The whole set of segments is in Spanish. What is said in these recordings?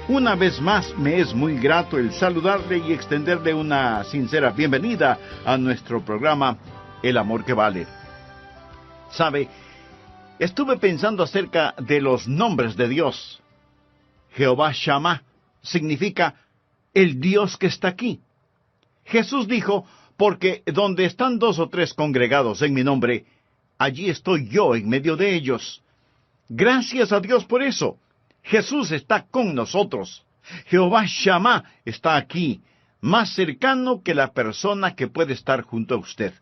Una vez más, me es muy grato el saludarle y extenderle una sincera bienvenida a nuestro programa El Amor que Vale. Sabe, estuve pensando acerca de los nombres de Dios. Jehová Shammah significa el Dios que está aquí. Jesús dijo, porque donde están 2 o 3 congregados en mi nombre, allí estoy yo en medio de ellos. Gracias a Dios por eso. Jesús está con nosotros. Jehová Shammah está aquí, más cercano que la persona que puede estar junto a usted.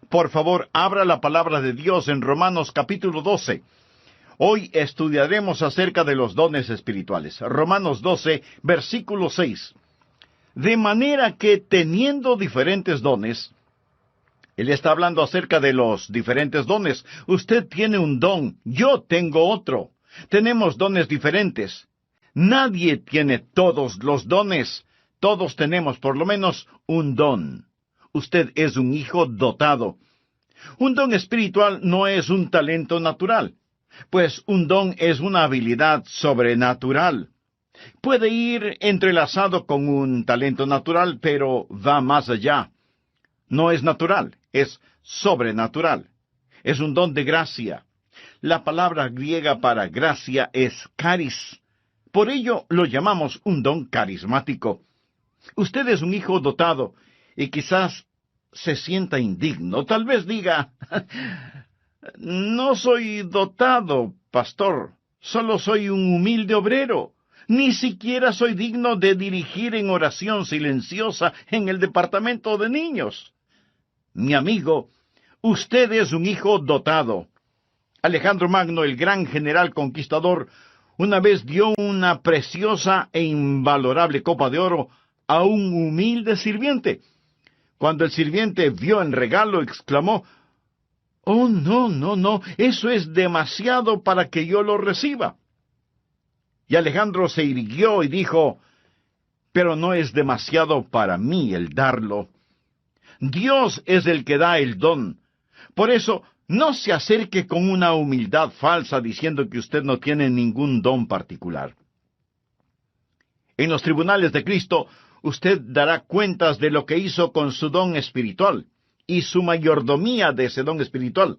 Por favor, abra la palabra de Dios en Romanos capítulo 12. Hoy estudiaremos acerca de los dones espirituales. Romanos 12, versículo 6. De manera que teniendo diferentes dones, él está hablando acerca de los diferentes dones. Usted tiene un don, yo tengo otro. Tenemos dones diferentes. Nadie tiene todos los dones. Todos tenemos por lo menos un don. Usted es un hijo dotado. Un don espiritual no es un talento natural, pues un don es una habilidad sobrenatural. Puede ir entrelazado con un talento natural, pero va más allá. No es natural, es sobrenatural. Es un don de gracia. La palabra griega para gracia es charis. Por ello lo llamamos un don carismático. Usted es un hijo dotado y quizás se sienta indigno. Tal vez diga, no soy dotado, pastor. Solo soy un humilde obrero. Ni siquiera soy digno de dirigir en oración silenciosa en el departamento de niños. Mi amigo, usted es un hijo dotado. Alejandro Magno, el gran general conquistador, una vez dio una preciosa e invalorable copa de oro a un humilde sirviente. Cuando el sirviente vio el regalo, exclamó, «Oh, no, eso es demasiado para que yo lo reciba». Y Alejandro se irguió y dijo, «Pero no es demasiado para mí el darlo. Dios es el que da el don. Por eso, no se acerque con una humildad falsa diciendo que usted no tiene ningún don particular. En los tribunales de Cristo, usted dará cuentas de lo que hizo con su don espiritual y su mayordomía de ese don espiritual.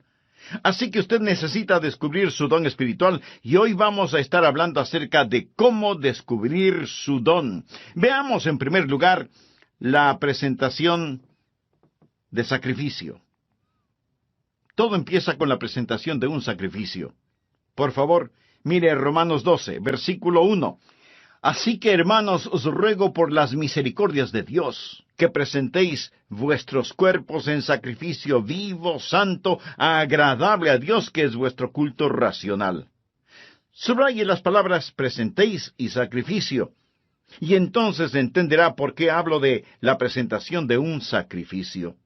Así que usted necesita descubrir su don espiritual y hoy vamos a estar hablando acerca de cómo descubrir su don. Veamos en primer lugar la presentación de sacrificio. Todo empieza con la presentación de un sacrificio. Por favor, mire Romanos 12, versículo 1. Así que, hermanos, os ruego por las misericordias de Dios, que presentéis vuestros cuerpos en sacrificio vivo, santo, agradable a Dios, que es vuestro culto racional. Subraye las palabras presentéis y sacrificio, y entonces entenderá por qué hablo de la presentación de un sacrificio.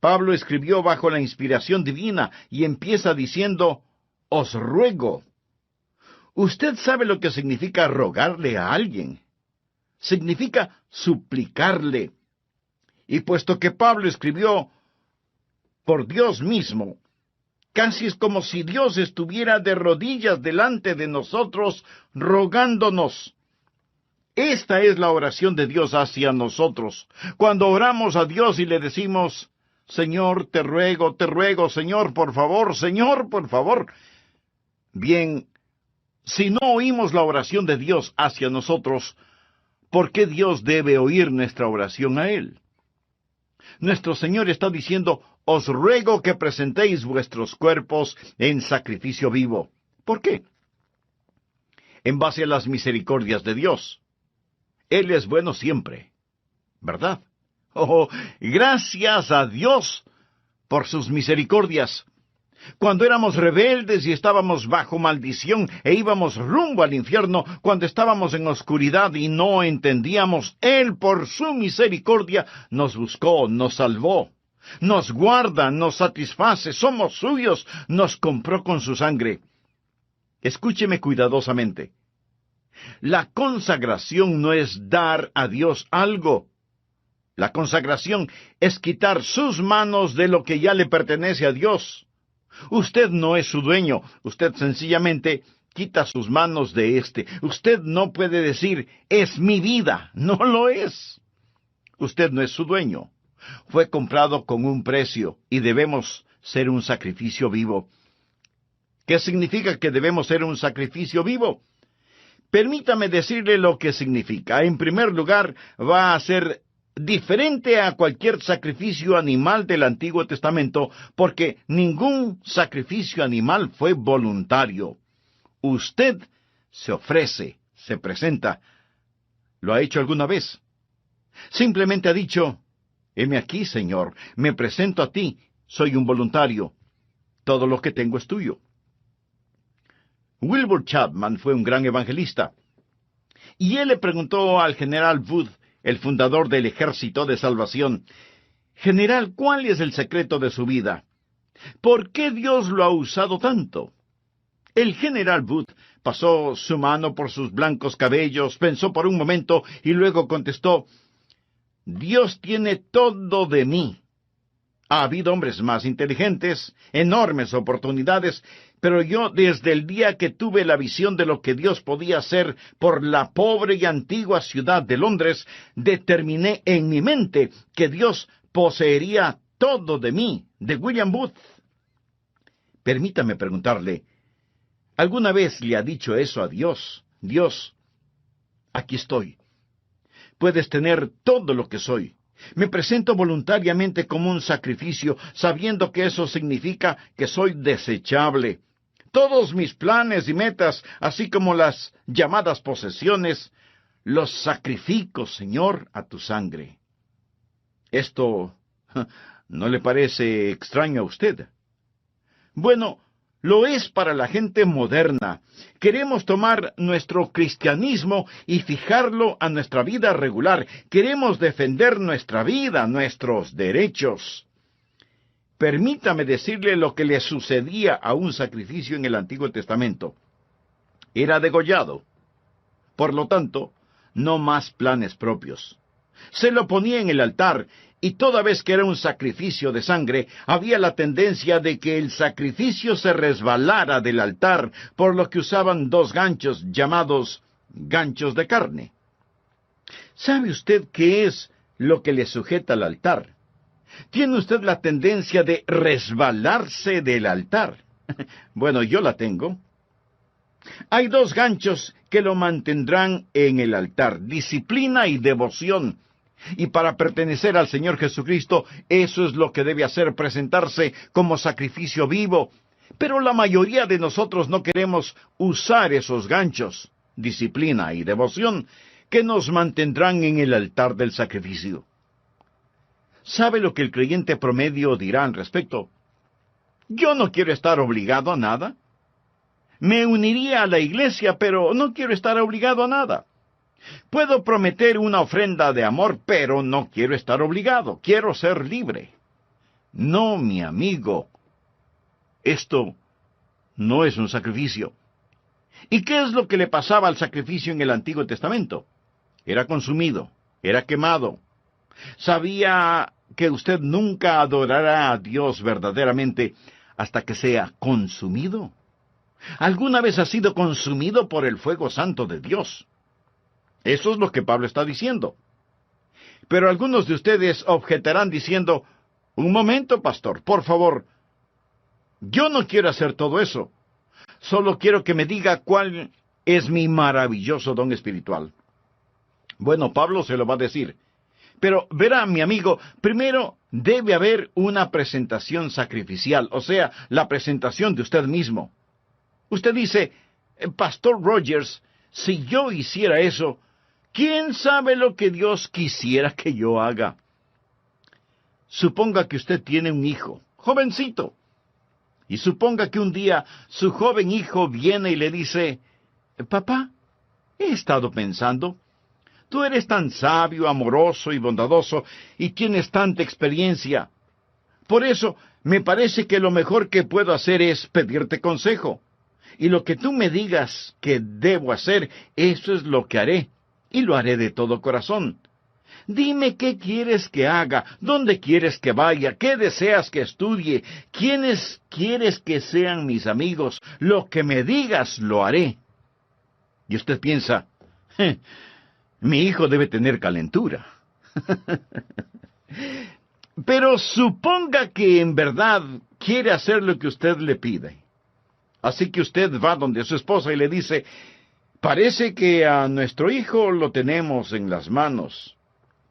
Pablo escribió bajo la inspiración divina y empieza diciendo, os ruego. Usted sabe lo que significa rogarle a alguien. Significa suplicarle. Y puesto que Pablo escribió por Dios mismo, casi es como si Dios estuviera de rodillas delante de nosotros, rogándonos. Esta es la oración de Dios hacia nosotros. Cuando oramos a Dios y le decimos, Señor, te ruego, Señor, por favor. Bien, si no oímos la oración de Dios hacia nosotros, ¿por qué Dios debe oír nuestra oración a Él? Nuestro Señor está diciendo, os ruego que presentéis vuestros cuerpos en sacrificio vivo. ¿Por qué? En base a las misericordias de Dios. Él es bueno siempre, ¿verdad? Oh, gracias a Dios por sus misericordias. Cuando éramos rebeldes y estábamos bajo maldición e íbamos rumbo al infierno, cuando estábamos en oscuridad y no entendíamos, Él por su misericordia nos buscó, nos salvó, nos guarda, nos satisface, somos suyos, nos compró con su sangre. Escúcheme cuidadosamente. La consagración no es dar a Dios algo. La consagración es quitar sus manos de lo que ya le pertenece a Dios. Usted no es su dueño, usted sencillamente quita sus manos de éste. Usted no puede decir, es mi vida. No lo es. Usted no es su dueño. Fue comprado con un precio y debemos ser un sacrificio vivo. ¿Qué significa que debemos ser un sacrificio vivo? Permítame decirle lo que significa. En primer lugar, va a ser diferente a cualquier sacrificio animal del Antiguo Testamento, porque ningún sacrificio animal fue voluntario. Usted se ofrece, se presenta. ¿Lo ha hecho alguna vez? Simplemente ha dicho, heme aquí, Señor, me presento a ti, soy un voluntario. Todo lo que tengo es tuyo. Wilbur Chapman fue un gran evangelista, y él le preguntó al general Wood, el fundador del Ejército de Salvación, General, ¿cuál es el secreto de su vida? ¿Por qué Dios lo ha usado tanto? El general Wood pasó su mano por sus blancos cabellos, pensó por un momento y luego contestó, Dios tiene todo de mí. Ha habido hombres más inteligentes, enormes oportunidades, pero yo desde el día que tuve la visión de lo que Dios podía hacer por la pobre y antigua ciudad de Londres, determiné en mi mente que Dios poseería todo de mí, de William Booth. Permítame preguntarle, ¿alguna vez le ha dicho eso a Dios? Dios, aquí estoy. Puedes tener todo lo que soy. Me presento voluntariamente como un sacrificio, sabiendo que eso significa que soy desechable. Todos mis planes y metas, así como las llamadas posesiones, los sacrifico, Señor, a tu sangre. ¿Esto no le parece extraño a usted? Bueno, lo es para la gente moderna. Queremos tomar nuestro cristianismo y fijarlo a nuestra vida regular. Queremos defender nuestra vida, nuestros derechos. Permítame decirle lo que le sucedía a un sacrificio en el Antiguo Testamento. Era degollado. Por lo tanto, no más planes propios. Se lo ponía en el altar, y toda vez que era un sacrificio de sangre, había la tendencia de que el sacrificio se resbalara del altar, por lo que usaban dos ganchos llamados ganchos de carne. ¿Sabe usted qué es lo que le sujeta al altar? ¿Tiene usted la tendencia de resbalarse del altar? Bueno, yo la tengo. Hay dos ganchos que lo mantendrán en el altar, disciplina y devoción. Y para pertenecer al Señor Jesucristo, eso es lo que debe hacer, presentarse como sacrificio vivo. Pero la mayoría de nosotros no queremos usar esos ganchos, disciplina y devoción, que nos mantendrán en el altar del sacrificio. ¿Sabe lo que el creyente promedio dirá al respecto? Yo no quiero estar obligado a nada. Me uniría a la iglesia, pero no quiero estar obligado a nada. Puedo prometer una ofrenda de amor, pero no quiero estar obligado. Quiero ser libre. No, mi amigo. Esto no es un sacrificio. ¿Y qué es lo que le pasaba al sacrificio en el Antiguo Testamento? Era consumido, era quemado. ¿Sabía que usted nunca adorará a Dios verdaderamente hasta que sea consumido? ¿Alguna vez ha sido consumido por el fuego santo de Dios? Eso es lo que Pablo está diciendo. Pero algunos de ustedes objetarán diciendo, un momento, pastor, por favor, yo no quiero hacer todo eso. Solo quiero que me diga cuál es mi maravilloso don espiritual. Bueno, Pablo se lo va a decir. Pero verá, mi amigo, primero debe haber una presentación sacrificial, o sea, la presentación de usted mismo. Usted dice, Pastor Rogers, si yo hiciera eso, ¿quién sabe lo que Dios quisiera que yo haga? Suponga que usted tiene un hijo, jovencito, y suponga que un día su joven hijo viene y le dice, Papá, he estado pensando, tú eres tan sabio, amoroso y bondadoso, y tienes tanta experiencia. Por eso, me parece que lo mejor que puedo hacer es pedirte consejo. Y lo que tú me digas que debo hacer, eso es lo que haré, y lo haré de todo corazón. Dime qué quieres que haga, dónde quieres que vaya, qué deseas que estudie, quiénes quieres que sean mis amigos. Lo que me digas lo haré. Y usted piensa, mi hijo debe tener calentura. Pero suponga que en verdad quiere hacer lo que usted le pide. Así que usted va donde su esposa y le dice, parece que a nuestro hijo lo tenemos en las manos.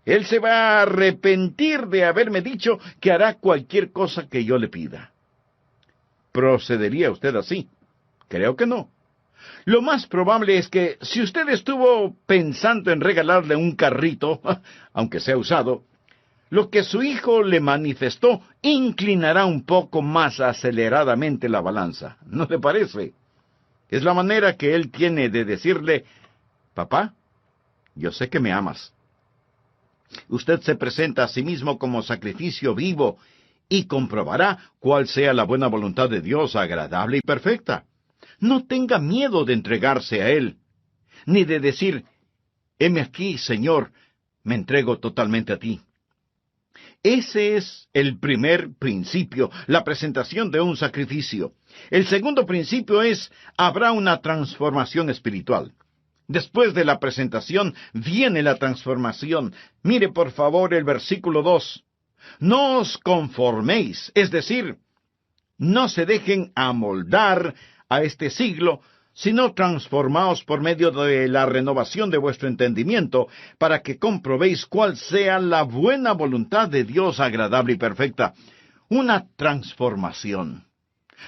Él se va a arrepentir de haberme dicho que hará cualquier cosa que yo le pida. ¿Procedería usted así? Creo que no. Lo más probable es que si usted estuvo pensando en regalarle un carrito, aunque sea usado, lo que su hijo le manifestó inclinará un poco más aceleradamente la balanza. ¿No le parece? Es la manera que él tiene de decirle, papá, yo sé que me amas. Usted se presenta a sí mismo como sacrificio vivo y comprobará cuál sea la buena voluntad de Dios, agradable y perfecta. No tenga miedo de entregarse a Él, ni de decir, heme aquí, Señor, me entrego totalmente a ti. Ese es el primer principio, la presentación de un sacrificio. El segundo principio es, habrá una transformación espiritual. Después de la presentación viene la transformación. Mire por favor el versículo 2. No os conforméis, es decir, no se dejen amoldar a este siglo, sino transformaos por medio de la renovación de vuestro entendimiento, para que comprobéis cuál sea la buena voluntad de Dios agradable y perfecta. Una transformación.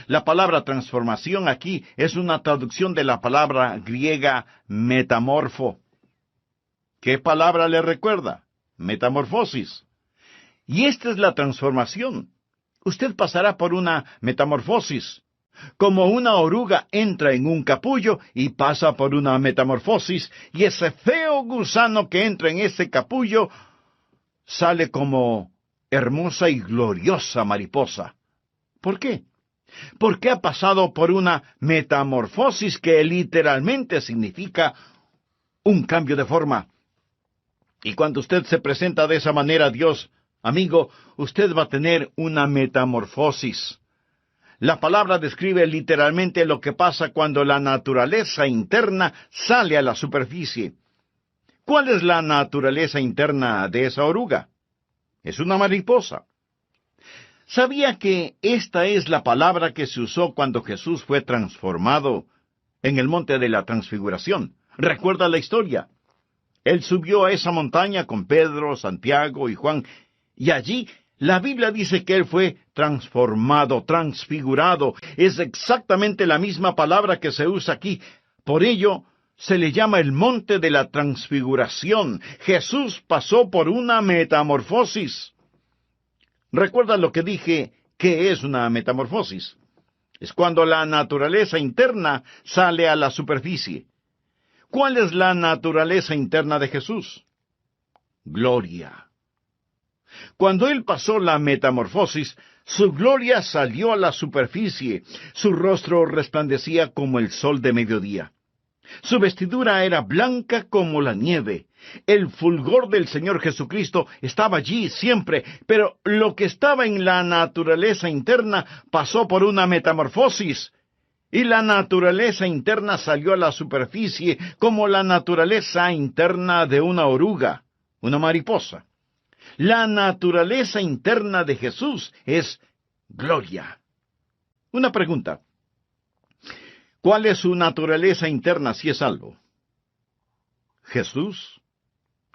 La palabra transformación aquí es una traducción de la palabra griega metamorfo. ¿Qué palabra le recuerda? Metamorfosis. Y esta es la transformación. Usted pasará por una metamorfosis. Como una oruga entra en un capullo y pasa por una metamorfosis, y ese feo gusano que entra en ese capullo sale como hermosa y gloriosa mariposa. ¿Por qué? Porque ha pasado por una metamorfosis que literalmente significa un cambio de forma. Y cuando usted se presenta de esa manera a Dios, amigo, usted va a tener una metamorfosis. La palabra describe literalmente lo que pasa cuando la naturaleza interna sale a la superficie. ¿Cuál es la naturaleza interna de esa oruga? Es una mariposa. ¿Sabía que esta es la palabra que se usó cuando Jesús fue transformado en el monte de la transfiguración? ¿Recuerda la historia? Él subió a esa montaña con Pedro, Santiago y Juan, y allí la Biblia dice que él fue transformado, transfigurado. Es exactamente la misma palabra que se usa aquí. Por ello, se le llama el monte de la transfiguración. Jesús pasó por una metamorfosis. ¿Recuerda lo que dije? ¿Qué es una metamorfosis? Es cuando la naturaleza interna sale a la superficie. ¿Cuál es la naturaleza interna de Jesús? Gloria. Cuando Él pasó la metamorfosis, su gloria salió a la superficie, su rostro resplandecía como el sol de mediodía. Su vestidura era blanca como la nieve. El fulgor del Señor Jesucristo estaba allí siempre, pero lo que estaba en la naturaleza interna pasó por una metamorfosis, y la naturaleza interna salió a la superficie como la naturaleza interna de una oruga, una mariposa. La naturaleza interna de Jesús es gloria. Una pregunta. ¿Cuál es su naturaleza interna si es salvo? Jesús.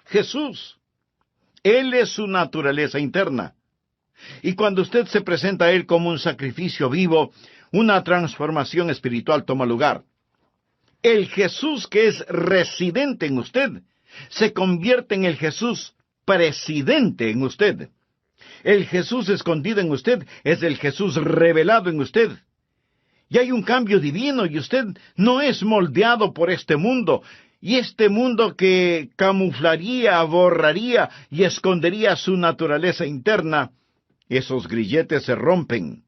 Jesús. Él es su naturaleza interna. Y cuando usted se presenta a Él como un sacrificio vivo, una transformación espiritual toma lugar. El Jesús que es residente en usted se convierte en el Jesús presidente en usted. El Jesús escondido en usted es el Jesús revelado en usted. Y hay un cambio divino y usted no es moldeado por este mundo. Y este mundo que camuflaría, borraría y escondería su naturaleza interna, esos grilletes se rompen.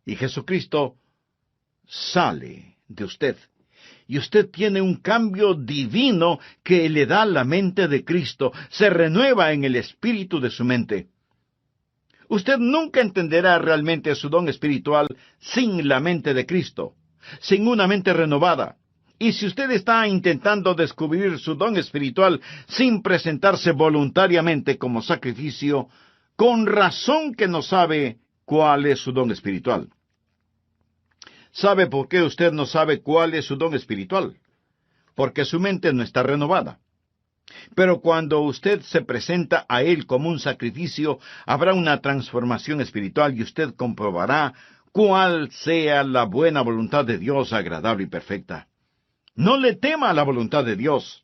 Y Jesucristo sale de usted. y usted tiene un cambio divino que le da la mente de Cristo, se renueva en el espíritu de su mente. Usted nunca entenderá realmente su don espiritual sin la mente de Cristo, sin una mente renovada. Y si usted está intentando descubrir su don espiritual sin presentarse voluntariamente como sacrificio, con razón que no sabe cuál es su don espiritual. ¿Sabe por qué usted no sabe cuál es su don espiritual? Porque su mente no está renovada. Pero cuando usted se presenta a Él como un sacrificio, habrá una transformación espiritual y usted comprobará cuál sea la buena voluntad de Dios, agradable y perfecta. No le tema a la voluntad de Dios.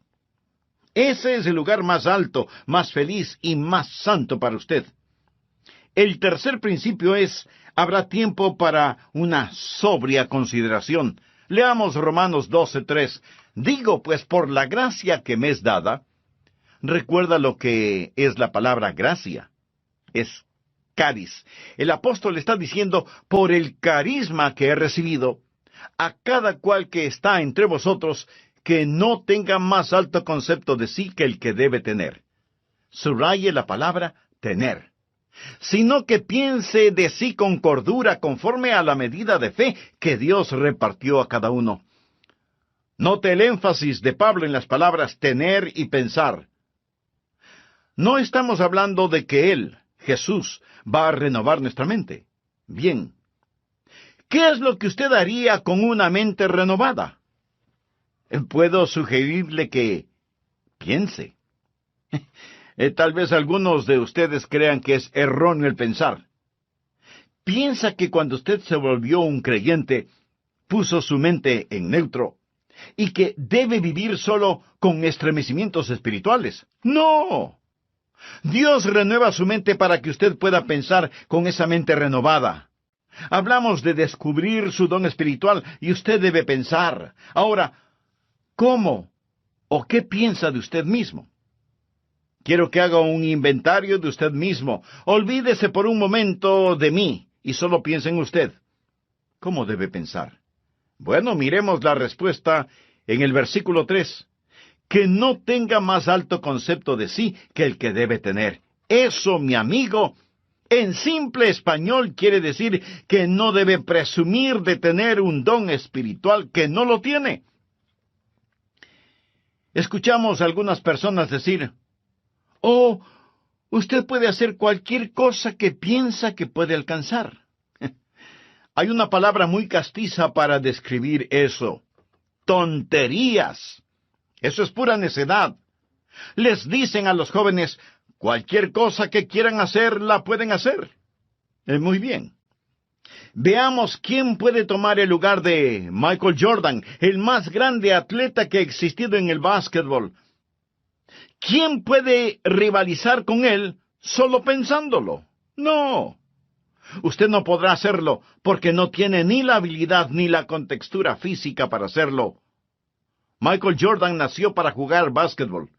Ese es el lugar más alto, más feliz y más santo para usted. El tercer principio es, habrá tiempo para una sobria consideración. Leamos Romanos 12:3. Digo, pues, por la gracia que me es dada. Recuerda lo que es la palabra gracia. Es caris. El apóstol está diciendo, por el carisma que he recibido, a cada cual que está entre vosotros, que no tenga más alto concepto de sí que el que debe tener. Subraye la palabra tener. Sino que piense de sí con cordura, conforme a la medida de fe que Dios repartió a cada uno. Note el énfasis de Pablo en las palabras tener y pensar. No estamos hablando de que Él, Jesús, va a renovar nuestra mente. Bien. ¿Qué es lo que usted haría con una mente renovada? Puedo sugerirle que piense. Tal vez algunos de ustedes crean que es erróneo el pensar. Piensa que cuando usted se volvió un creyente, puso su mente en neutro, y que debe vivir solo con estremecimientos espirituales. ¡No! Dios renueva su mente para que usted pueda pensar con esa mente renovada. Hablamos de descubrir su don espiritual y usted debe pensar. Ahora, ¿cómo o qué piensa de usted mismo? Quiero que haga un inventario de usted mismo. Olvídese por un momento de mí y solo piense en usted. ¿Cómo debe pensar? Bueno, miremos la respuesta en el versículo 3. Que no tenga más alto concepto de sí que el que debe tener. Eso, mi amigo, en simple español quiere decir que no debe presumir de tener un don espiritual que no lo tiene. Escuchamos a algunas personas decir, «Oh, usted puede hacer cualquier cosa que piensa que puede alcanzar». Hay una palabra muy castiza para describir eso. Tonterías. Eso es pura necedad. Les dicen a los jóvenes, cualquier cosa que quieran hacer, la pueden hacer. Muy bien. Veamos quién puede tomar el lugar de Michael Jordan, el más grande atleta que ha existido en el básquetbol. ¿Quién puede rivalizar con él solo pensándolo? No. Usted no podrá hacerlo porque no tiene ni la habilidad ni la contextura física para hacerlo. Michael Jordan nació para jugar básquetbol.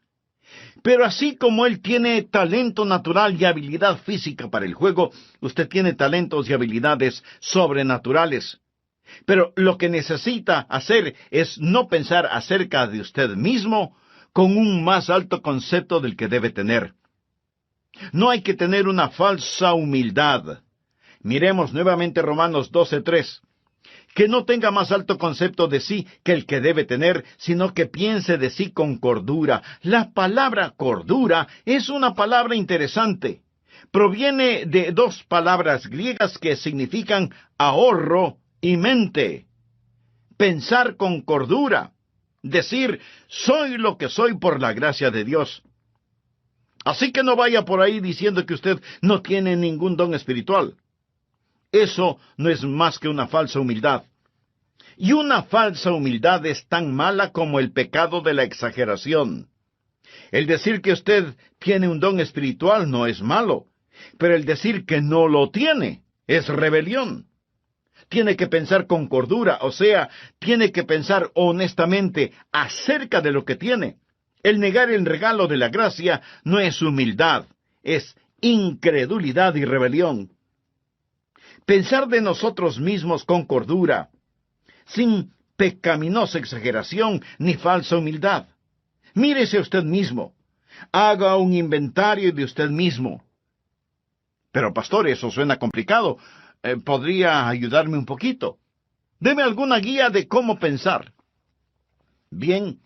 Pero así como él tiene talento natural y habilidad física para el juego, usted tiene talentos y habilidades sobrenaturales. Pero lo que necesita hacer es no pensar acerca de usted mismo con un más alto concepto del que debe tener. No hay que tener una falsa humildad. Miremos nuevamente Romanos 12:3. Que no tenga más alto concepto de sí que el que debe tener, sino que piense de sí con cordura. La palabra cordura es una palabra interesante. Proviene de dos palabras griegas que significan ahorro y mente. Pensar con cordura. Decir, soy lo que soy por la gracia de Dios. Así que no vaya por ahí diciendo que usted no tiene ningún don espiritual. Eso no es más que una falsa humildad. Y una falsa humildad es tan mala como el pecado de la exageración. El decir que usted tiene un don espiritual no es malo, pero el decir que no lo tiene es rebelión. Tiene que pensar con cordura, o sea, tiene que pensar honestamente acerca de lo que tiene. El negar el regalo de la gracia no es humildad, es incredulidad y rebelión. Pensar de nosotros mismos con cordura, sin pecaminosa exageración ni falsa humildad. Mírese a usted mismo. Haga un inventario de usted mismo. Pero, pastor, eso suena complicado. ¿Podría ayudarme un poquito? Deme alguna guía de cómo pensar. Bien,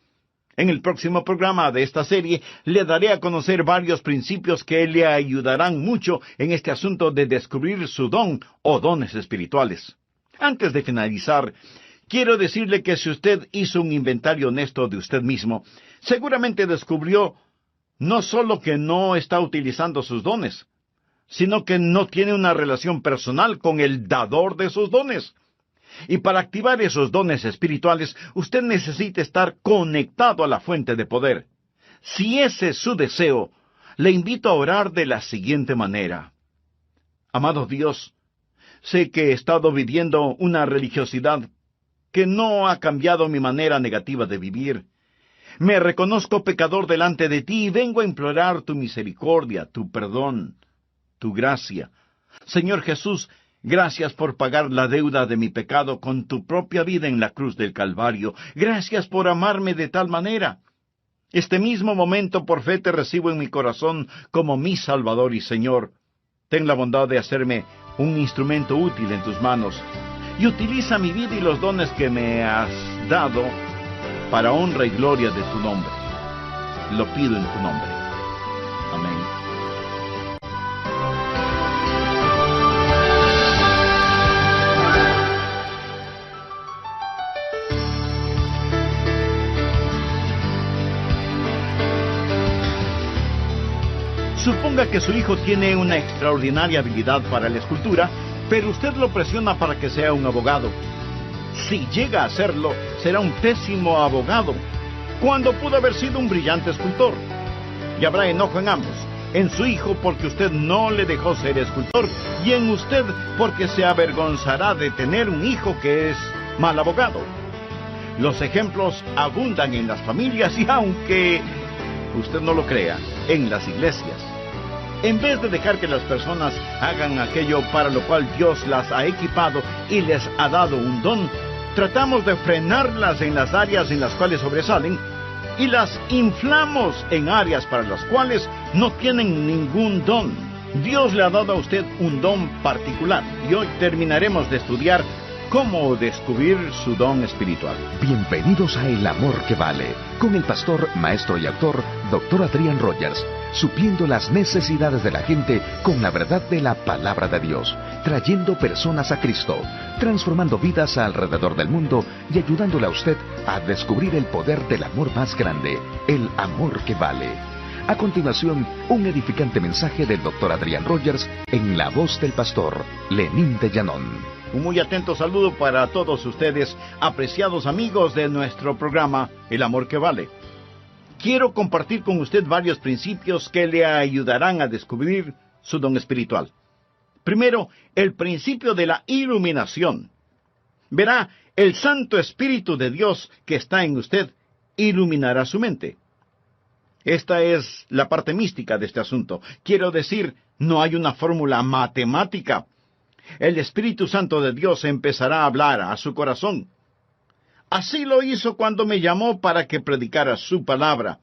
en el próximo programa de esta serie le daré a conocer varios principios que le ayudarán mucho en este asunto de descubrir su don o dones espirituales. Antes de finalizar, quiero decirle que si usted hizo un inventario honesto de usted mismo, seguramente descubrió no solo que no está utilizando sus dones, sino que no tiene una relación personal con el dador de sus dones. Y para activar esos dones espirituales, usted necesita estar conectado a la fuente de poder. Si ese es su deseo, le invito a orar de la siguiente manera. Amado Dios, sé que he estado viviendo una religiosidad que no ha cambiado mi manera negativa de vivir. Me reconozco pecador delante de ti y vengo a implorar tu misericordia, tu perdón, tu gracia. Señor Jesús, gracias por pagar la deuda de mi pecado con tu propia vida en la cruz del Calvario. Gracias por amarme de tal manera. Este mismo momento por fe te recibo en mi corazón como mi Salvador y Señor. Ten la bondad de hacerme un instrumento útil en tus manos y utiliza mi vida y los dones que me has dado para honra y gloria de tu nombre. Lo pido en tu nombre. Amén. Suponga que su hijo tiene una extraordinaria habilidad para la escultura, pero usted lo presiona para que sea un abogado. Si llega a serlo, será un pésimo abogado, cuando pudo haber sido un brillante escultor. Y habrá enojo en ambos, en su hijo porque usted no le dejó ser escultor, y en usted porque se avergonzará de tener un hijo que es mal abogado. Los ejemplos abundan en las familias y, aunque usted no lo crea, en las iglesias. En vez de dejar que las personas hagan aquello para lo cual Dios las ha equipado y les ha dado un don, tratamos de frenarlas en las áreas en las cuales sobresalen y las inflamos en áreas para las cuales no tienen ningún don. Dios le ha dado a usted un don particular y hoy terminaremos de estudiar cómo descubrir su don espiritual. Bienvenidos a El Amor que Vale, con el pastor, maestro y autor, Dr. Adrián Rogers, supliendo las necesidades de la gente con la verdad de la palabra de Dios, trayendo personas a Cristo, transformando vidas alrededor del mundo y ayudándole a usted a descubrir el poder del amor más grande, el amor que vale. A continuación, un edificante mensaje del Dr. Adrián Rogers en la voz del pastor Lenín de Llanón. Un muy atento saludo para todos ustedes, apreciados amigos de nuestro programa El Amor que Vale. Quiero compartir con usted varios principios que le ayudarán a descubrir su don espiritual. Primero, el principio de la iluminación. Verá, el Santo Espíritu de Dios que está en usted iluminará su mente. Esta es la parte mística de este asunto. Quiero decir, no hay una fórmula matemática. El Espíritu Santo de Dios empezará a hablar a su corazón. Así lo hizo cuando me llamó para que predicara su palabra.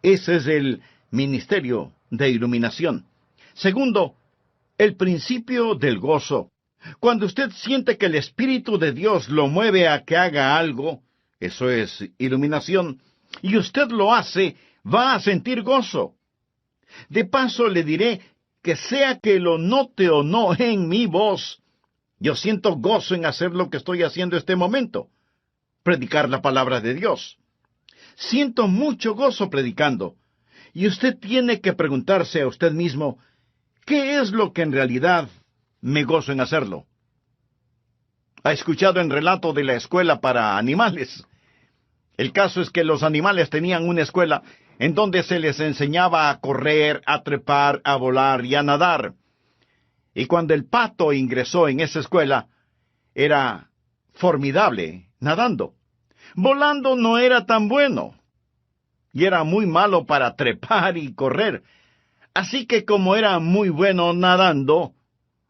Ese es el ministerio de iluminación. Segundo, el principio del gozo. Cuando usted siente que el Espíritu de Dios lo mueve a que haga algo, eso es iluminación, y usted lo hace, va a sentir gozo. De paso le diré que sea que lo note o no en mi voz, yo siento gozo en hacer lo que estoy haciendo este momento, predicar la palabra de Dios. Siento mucho gozo predicando, y usted tiene que preguntarse a usted mismo, ¿qué es lo que en realidad me gozo en hacerlo? ¿Ha escuchado el relato de la escuela para animales? El caso es que los animales tenían una escuela en donde se les enseñaba a correr, a trepar, a volar y a nadar. Y cuando el pato ingresó en esa escuela, era formidable nadando. Volando no era tan bueno, y era muy malo para trepar y correr. Así que como era muy bueno nadando,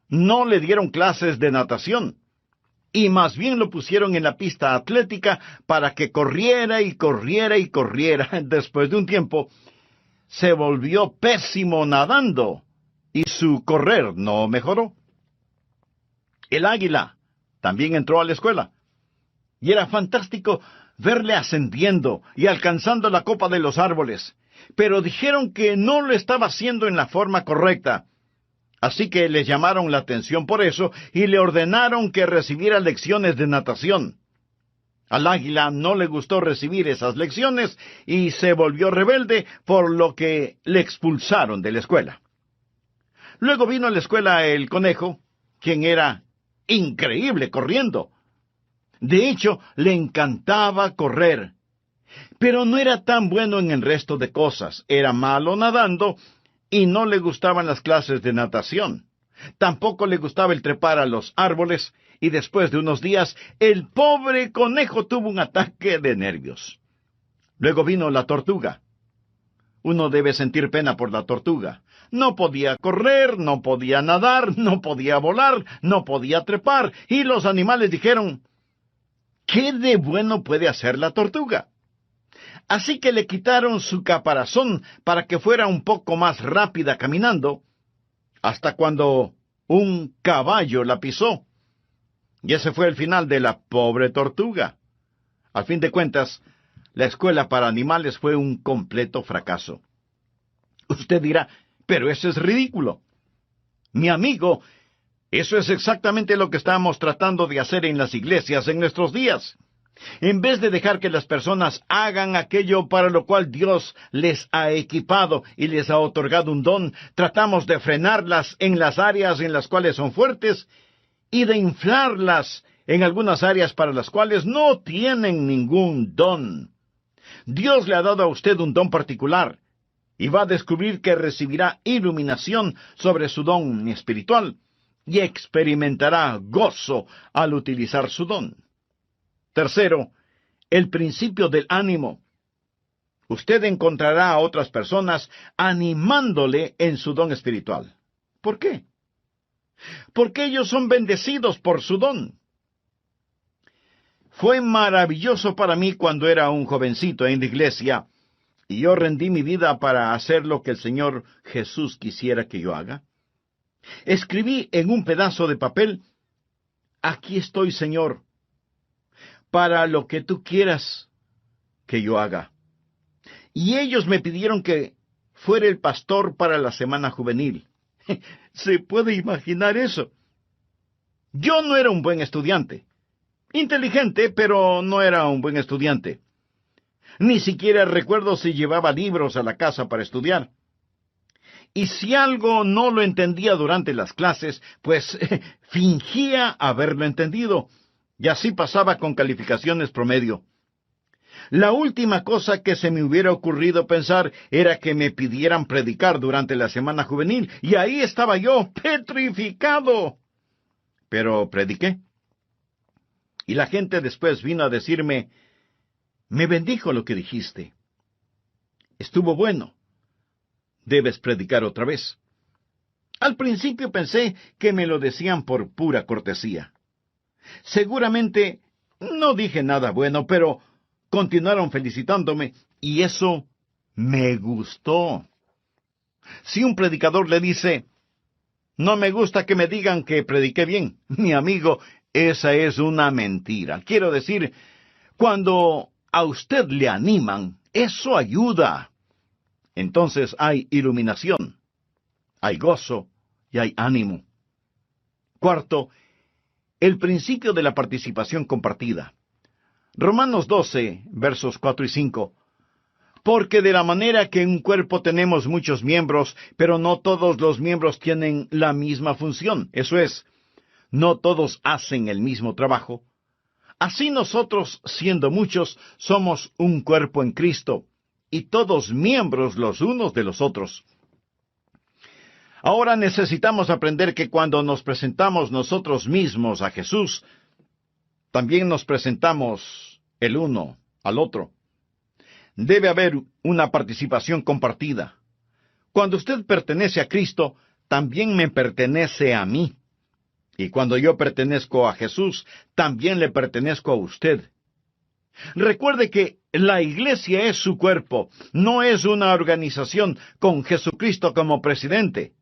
no le dieron clases de natación. y más bien lo pusieron en la pista atlética para que corriera y corriera y corriera. Después de un tiempo, se volvió pésimo nadando y su correr no mejoró. El águila también entró a la escuela y era fantástico verle ascendiendo y alcanzando la copa de los árboles, pero dijeron que no lo estaba haciendo en la forma correcta. Así que le llamaron la atención por eso y le ordenaron que recibiera lecciones de natación. Al águila no le gustó recibir esas lecciones y se volvió rebelde, por lo que le expulsaron de la escuela. Luego vino a la escuela el conejo, quien era increíble corriendo. De hecho, le encantaba correr, pero no era tan bueno en el resto de cosas. Era malo nadando y no le gustaban las clases de natación. Tampoco le gustaba el trepar a los árboles, y después de unos días, el pobre conejo tuvo un ataque de nervios. Luego vino la tortuga. Uno debe sentir pena por la tortuga. No podía correr, no podía nadar, no podía volar, no podía trepar, y los animales dijeron, ¿qué de bueno puede hacer la tortuga? Así que le quitaron su caparazón para que fuera un poco más rápida caminando, hasta cuando un caballo la pisó. Y ese fue el final de la pobre tortuga. Al fin de cuentas, la escuela para animales fue un completo fracaso. Usted dirá, pero eso es ridículo. Mi amigo, eso es exactamente lo que estamos tratando de hacer en las iglesias en nuestros días. En vez de dejar que las personas hagan aquello para lo cual Dios les ha equipado y les ha otorgado un don, tratamos de frenarlas en las áreas en las cuales son fuertes y de inflarlas en algunas áreas para las cuales no tienen ningún don. Dios le ha dado a usted un don particular y va a descubrir que recibirá iluminación sobre su don espiritual y experimentará gozo al utilizar su don. Tercero, el principio del ánimo. Usted encontrará a otras personas animándole en su don espiritual. ¿Por qué? Porque ellos son bendecidos por su don. Fue maravilloso para mí cuando era un jovencito en la iglesia y yo rendí mi vida para hacer lo que el Señor Jesús quisiera que yo haga. Escribí en un pedazo de papel, aquí estoy, Señor, para lo que tú quieras que yo haga. Y ellos me pidieron que fuera el pastor para la semana juvenil. ¿Se puede imaginar eso? Yo no era un buen estudiante. Inteligente, pero no era un buen estudiante. Ni siquiera recuerdo si llevaba libros a la casa para estudiar. Y si algo no lo entendía durante las clases, pues fingía haberlo entendido. Y así pasaba con calificaciones promedio. La última cosa que se me hubiera ocurrido pensar era que me pidieran predicar durante la semana juvenil, y ahí estaba yo, petrificado. Pero prediqué. Y la gente después vino a decirme, me bendijo lo que dijiste. Estuvo bueno. Debes predicar otra vez. Al principio pensé que me lo decían por pura cortesía. Seguramente no dije nada bueno, pero continuaron felicitándome, y eso me gustó. Si un predicador le dice, no me gusta que me digan que prediqué bien, mi amigo, esa es una mentira. Quiero decir, cuando a usted le animan, eso ayuda. Entonces hay iluminación, hay gozo y hay ánimo. Cuarto, el principio de la participación compartida. Romanos 12, versos 4 y 5. Porque de la manera que en un cuerpo tenemos muchos miembros, pero no todos los miembros tienen la misma función, eso es, no todos hacen el mismo trabajo, así nosotros, siendo muchos, somos un cuerpo en Cristo, y todos miembros los unos de los otros. Ahora necesitamos aprender que cuando nos presentamos nosotros mismos a Jesús, también nos presentamos el uno al otro. Debe haber una participación compartida. Cuando usted pertenece a Cristo, también me pertenece a mí. Y cuando yo pertenezco a Jesús, también le pertenezco a usted. Recuerde que la iglesia es su cuerpo, no es una organización con Jesucristo como presidente.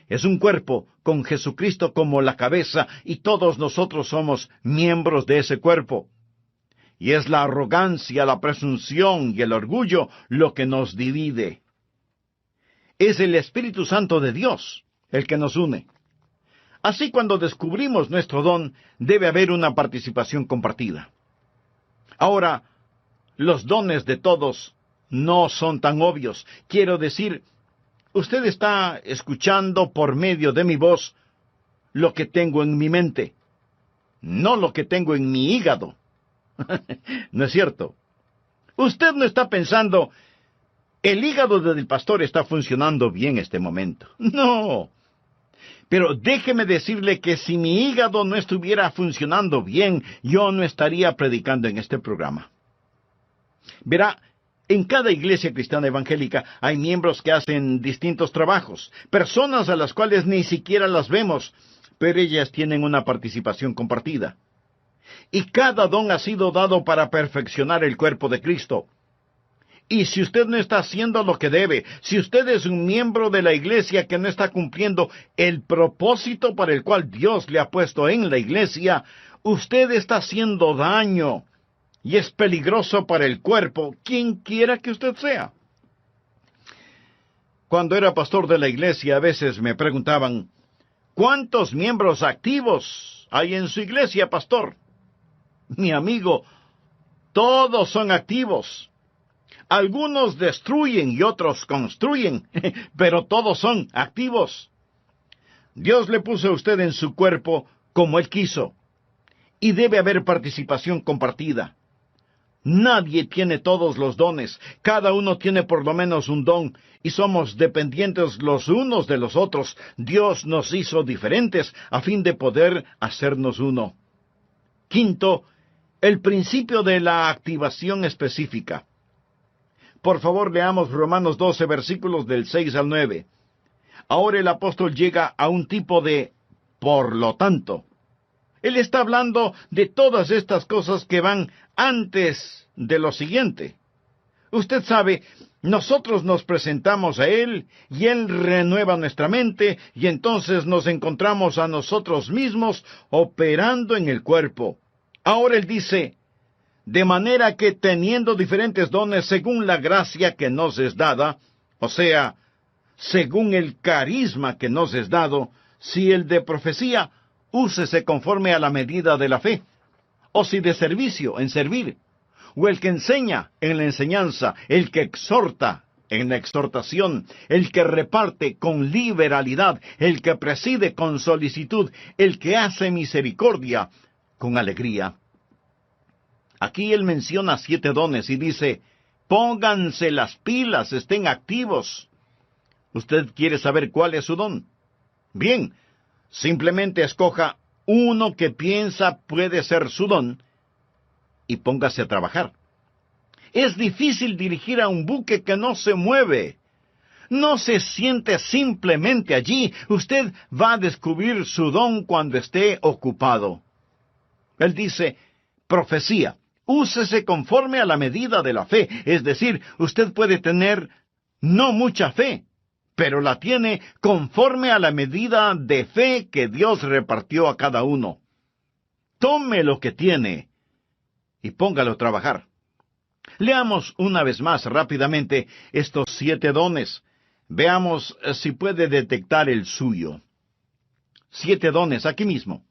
Es un cuerpo con Jesucristo como la cabeza y todos nosotros somos miembros de ese cuerpo. Y es la arrogancia, la presunción y el orgullo lo que nos divide. Es el Espíritu Santo de Dios el que nos une. Así, cuando descubrimos nuestro don, debe haber una participación compartida. Ahora, los dones de todos no son tan obvios. Quiero decir, usted está escuchando por medio de mi voz lo que tengo en mi mente, no lo que tengo en mi hígado. ¿No es cierto? Usted no está pensando, el hígado del pastor está funcionando bien este momento. No. Pero déjeme decirle que si mi hígado no estuviera funcionando bien, yo no estaría predicando en este programa. Verá, en cada iglesia cristiana evangélica hay miembros que hacen distintos trabajos, personas a las cuales ni siquiera las vemos, pero ellas tienen una participación compartida. Y cada don ha sido dado para perfeccionar el cuerpo de Cristo. Y si usted no está haciendo lo que debe, si usted es un miembro de la iglesia que no está cumpliendo el propósito para el cual Dios le ha puesto en la iglesia, usted está haciendo daño y es peligroso para el cuerpo, quien quiera que usted sea. Cuando era pastor de la iglesia, a veces me preguntaban, ¿cuántos miembros activos hay en su iglesia, pastor? Mi amigo, todos son activos. Algunos destruyen y otros construyen, pero todos son activos. Dios le puso a usted en su cuerpo como Él quiso, y debe haber participación compartida. Nadie tiene todos los dones, cada uno tiene por lo menos un don, y somos dependientes los unos de los otros. Dios nos hizo diferentes a fin de poder hacernos uno. Quinto, el principio de la activación específica. Por favor, leamos Romanos 12, versículos del 6 al 9. Ahora el apóstol llega a un tipo de por lo tanto. Él está hablando de todas estas cosas que van antes de lo siguiente. Usted sabe, nosotros nos presentamos a Él, y Él renueva nuestra mente, y entonces nos encontramos a nosotros mismos operando en el cuerpo. Ahora Él dice, de manera que teniendo diferentes dones según la gracia que nos es dada, o sea, según el carisma que nos es dado, si el de profecía, úsese conforme a la medida de la fe, o si de servicio, en servir, o el que enseña, en la enseñanza, el que exhorta, en la exhortación, el que reparte con liberalidad, el que preside con solicitud, el que hace misericordia con alegría. Aquí él menciona 7 dones y dice, pónganse las pilas, estén activos. ¿Usted quiere saber cuál es su don? Bien, simplemente escoja uno que piensa puede ser su don y póngase a trabajar. Es difícil dirigir a un buque que no se mueve. No se siente simplemente allí. Usted va a descubrir su don cuando esté ocupado. Él dice, profecía. Úsese conforme a la medida de la fe. Es decir, usted puede tener no mucha fe, pero la tiene conforme a la medida de fe que Dios repartió a cada uno. Tome lo que tiene y póngalo a trabajar. Leamos una vez más rápidamente estos 7 dones. Veamos si puede detectar el suyo. 7 dones aquí mismo.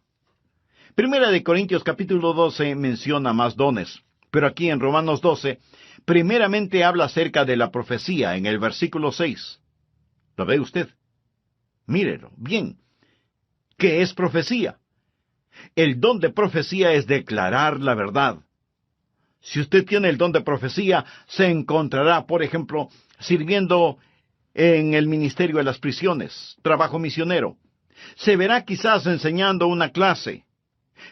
Primera de Corintios capítulo 12 menciona más dones, pero aquí en Romanos 12, primeramente habla acerca de la profecía en el versículo 6. ¿Lo ve usted? Mírelo, bien. ¿Qué es profecía? El don de profecía es declarar la verdad. Si usted tiene el don de profecía, se encontrará, por ejemplo, sirviendo en el ministerio de las prisiones, trabajo misionero. Se verá quizás enseñando una clase.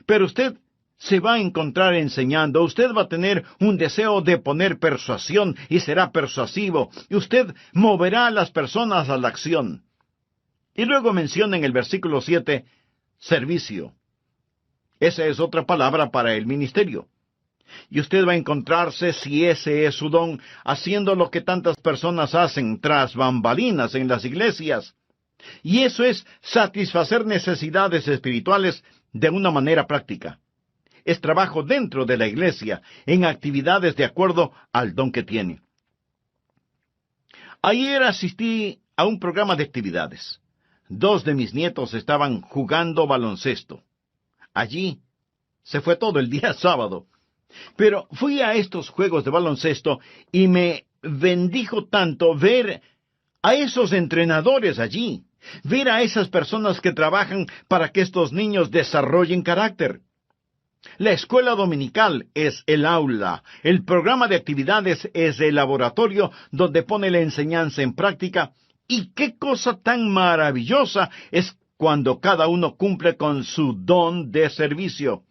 Pero usted se va a encontrar enseñando, usted va a tener un deseo de poner persuasión y será persuasivo, y usted moverá a las personas a la acción. Y luego menciona en el versículo 7, servicio. Esa es otra palabra para el ministerio. Y usted va a encontrarse, si ese es su don, haciendo lo que tantas personas hacen tras bambalinas en las iglesias. Y eso es satisfacer necesidades espirituales de una manera práctica. Es trabajo dentro de la iglesia, en actividades de acuerdo al don que tiene. Ayer asistí a un programa de actividades. 2 de mis nietos estaban jugando baloncesto. Allí se fue todo el día sábado. Pero fui a estos juegos de baloncesto y me bendijo tanto ver a esos entrenadores allí, ver a esas personas que trabajan para que estos niños desarrollen carácter. La escuela dominical es el aula, el programa de actividades es el laboratorio donde pone la enseñanza en práctica, y qué cosa tan maravillosa es cuando cada uno cumple con su don de servicio.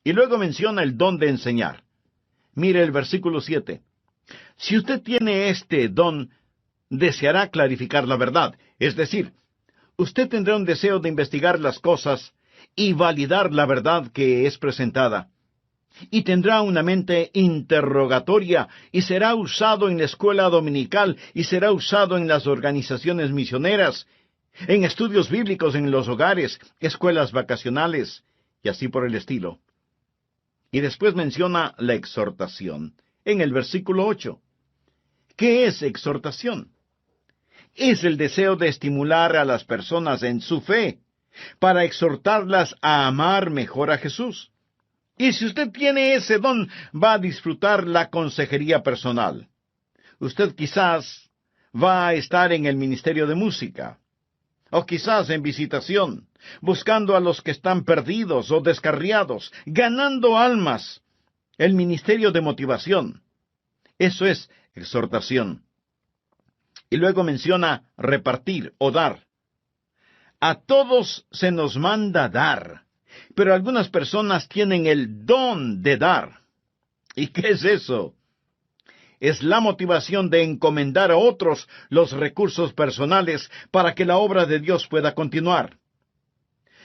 Y luego menciona el don de enseñar. Mire el versículo 7. Si usted tiene este don, deseará clarificar la verdad, es decir, usted tendrá un deseo de investigar las cosas y validar la verdad que es presentada. Y tendrá una mente interrogatoria y será usado en la escuela dominical y será usado en las organizaciones misioneras, en estudios bíblicos en los hogares, escuelas vacacionales y así por el estilo. Y después menciona la exhortación en el versículo 8. ¿Qué es exhortación? Es el deseo de estimular a las personas en su fe, para exhortarlas a amar mejor a Jesús. Y si usted tiene ese don, va a disfrutar la consejería personal. Usted quizás va a estar en el ministerio de música, o quizás en visitación, buscando a los que están perdidos o descarriados, ganando almas. El ministerio de motivación. Eso es exhortación. Y luego menciona repartir o dar. A todos se nos manda dar, pero algunas personas tienen el don de dar. ¿Y qué es eso? Es la motivación de encomendar a otros los recursos personales para que la obra de Dios pueda continuar.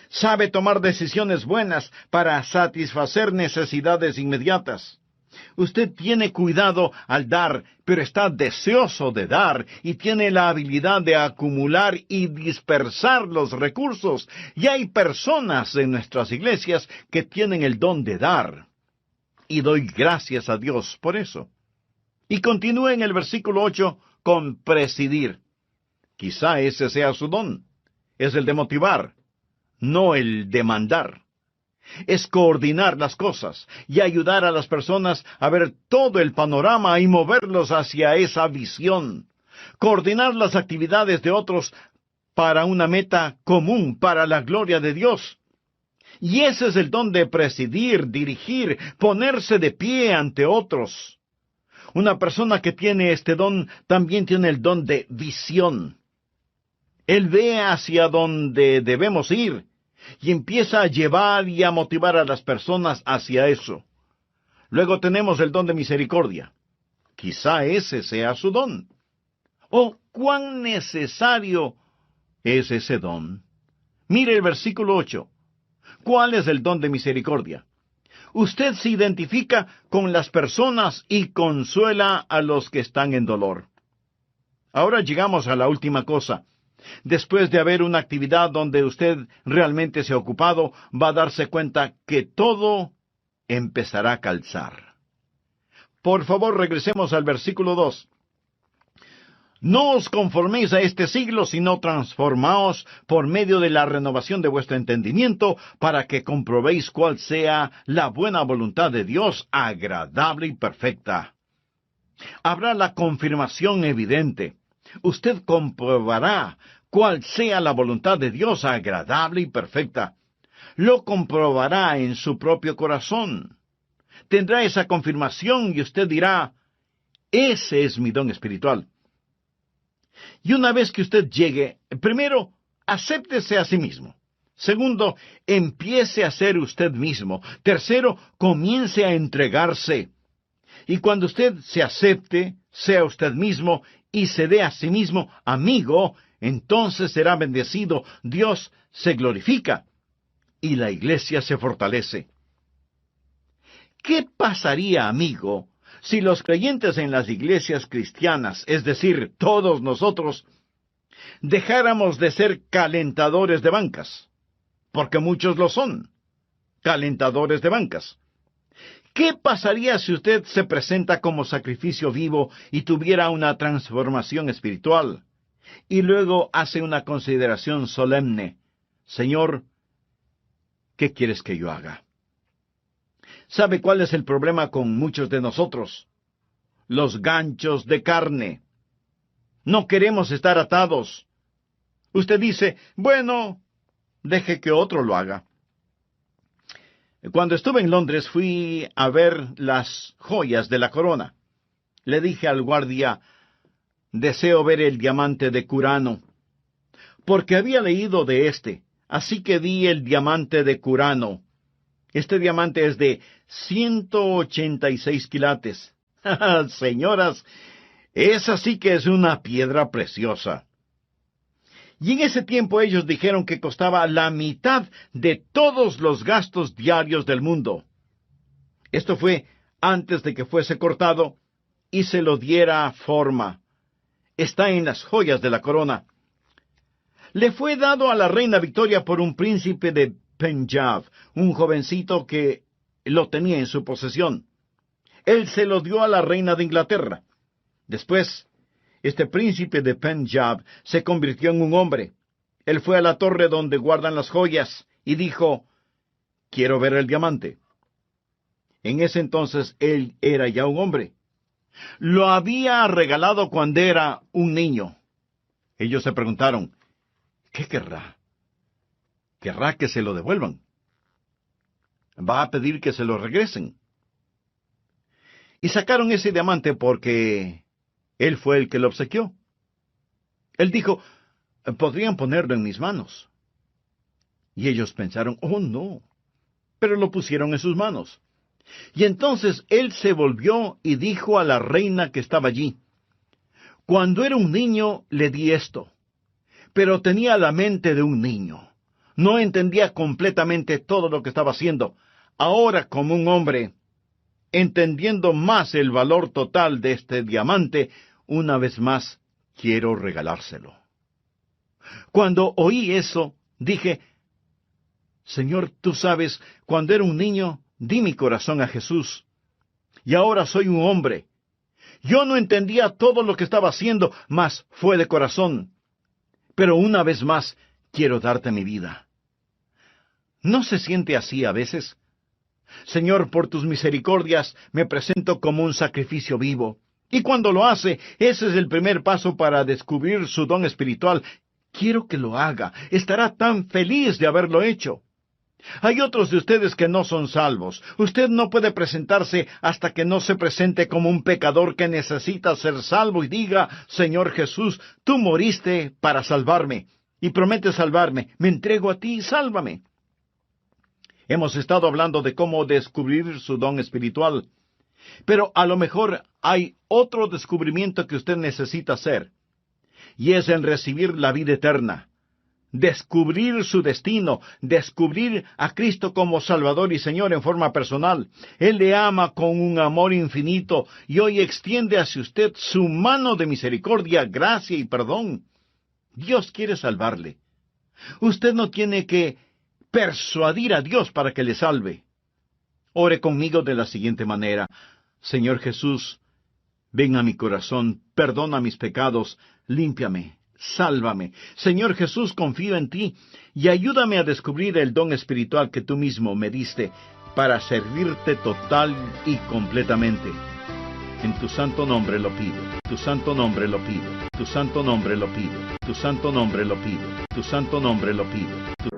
Sabe tomar decisiones buenas para satisfacer necesidades inmediatas. Usted tiene cuidado al dar, pero está deseoso de dar y tiene la habilidad de acumular y dispersar los recursos. Y hay personas en nuestras iglesias que tienen el don de dar. Y doy gracias a Dios por eso. Y continúa en el versículo 8 con presidir. Quizá ese sea su don. Es el de motivar, no el de mandar. Es coordinar las cosas y ayudar a las personas a ver todo el panorama y moverlos hacia esa visión. Coordinar las actividades de otros para una meta común, para la gloria de Dios. Y ese es el don de presidir, dirigir, ponerse de pie ante otros. Una persona que tiene este don también tiene el don de visión. Él ve hacia donde debemos ir y empieza a llevar y a motivar a las personas hacia eso. Luego tenemos el don de misericordia. Quizá ese sea su don. Oh, cuán necesario es ese don. Mire el versículo 8. ¿Cuál es el don de misericordia? Usted se identifica con las personas y consuela a los que están en dolor. Ahora llegamos a la última cosa. Después de haber una actividad donde usted realmente se ha ocupado, va a darse cuenta que todo empezará a calzar. Por favor, regresemos al versículo 2. No os conforméis a este siglo, sino transformaos por medio de la renovación de vuestro entendimiento, para que comprobéis cuál sea la buena voluntad de Dios, agradable y perfecta. Habrá la confirmación evidente. Usted comprobará cuál sea la voluntad de Dios agradable y perfecta. Lo comprobará en su propio corazón. Tendrá esa confirmación y usted dirá, ese es mi don espiritual. Y una vez que usted llegue, primero, acéptese a sí mismo. Segundo, empiece a ser usted mismo. Tercero, comience a entregarse. Y cuando usted se acepte, sea usted mismo, y se dé a sí mismo amigo, entonces será bendecido. Dios se glorifica. y la iglesia se fortalece. ¿Qué pasaría, amigo, si los creyentes en las iglesias cristianas, es decir, todos nosotros, dejáramos de ser calentadores de bancas? Porque muchos lo son, calentadores de bancas. ¿Qué pasaría si usted se presenta como sacrificio vivo y tuviera una transformación espiritual? Y luego hace una consideración solemne. Señor, ¿qué quieres que yo haga? ¿Sabe cuál es el problema con muchos de nosotros? Los ganchos de carne. No queremos estar atados. Usted dice, bueno, deje que otro lo haga. Cuando estuve en Londres fui a ver las joyas de la corona. Le dije al guardia, deseo ver el diamante de Curano, porque había leído de este, así que vi el diamante de Curano. Este diamante es de 186 quilates. Señoras, esa sí que es una piedra preciosa. Y en ese tiempo ellos dijeron que costaba la mitad de todos los gastos diarios del mundo. Esto fue antes de que fuese cortado y se lo diera forma. Está en las joyas de la corona. Le fue dado a la reina Victoria por un príncipe de Punjab, un jovencito que lo tenía en su posesión. Él se lo dio a la reina de Inglaterra. Después, este príncipe de Punjab se convirtió en un hombre. Él fue a la torre donde guardan las joyas y dijo, quiero ver el diamante. En ese entonces él era ya un hombre. Lo había regalado cuando era un niño. Ellos se preguntaron, ¿qué querrá? ¿Querrá que se lo devuelvan? ¿Va a pedir que se lo regresen? Y sacaron ese diamante porque él fue el que lo obsequió. Él dijo, podrían ponerlo en mis manos. Y ellos pensaron, oh no, pero lo pusieron en sus manos. Y entonces él se volvió y dijo a la reina que estaba allí, cuando era un niño le di esto, pero tenía la mente de un niño. No entendía completamente todo lo que estaba haciendo. Ahora, como un hombre, entendiendo más el valor total de este diamante, una vez más quiero regalárselo. Cuando oí eso, dije, Señor, tú sabes, cuando era un niño, di mi corazón a Jesús. Y ahora soy un hombre. Yo no entendía todo lo que estaba haciendo, mas fue de corazón. Pero una vez más, quiero darte mi vida. ¿No se siente así a veces? Señor, por tus misericordias, me presento como un sacrificio vivo. Y cuando lo hace, ese es el primer paso para descubrir su don espiritual. Quiero que lo haga. Estará tan feliz de haberlo hecho. Hay otros de ustedes que no son salvos. Usted no puede presentarse hasta que no se presente como un pecador que necesita ser salvo y diga, Señor Jesús, tú moriste para salvarme y prometes salvarme. Me entrego a ti y sálvame. Hemos estado hablando de cómo descubrir su don espiritual, pero a lo mejor hay otro descubrimiento que usted necesita hacer, y es el recibir la vida eterna. Descubrir su destino, descubrir a Cristo como Salvador y Señor en forma personal. Él le ama con un amor infinito y hoy extiende hacia usted su mano de misericordia, gracia y perdón. Dios quiere salvarle. Usted no tiene que persuadir a Dios para que le salve. Ore conmigo de la siguiente manera. Señor Jesús, ven a mi corazón, perdona mis pecados, límpiame. Sálvame. Señor Jesús, confío en ti y ayúdame a descubrir el don espiritual que tú mismo me diste para servirte total y completamente. En tu santo nombre lo pido, tu santo nombre lo pido, tu santo nombre lo pido, tu santo nombre lo pido, tu santo nombre lo pido, tu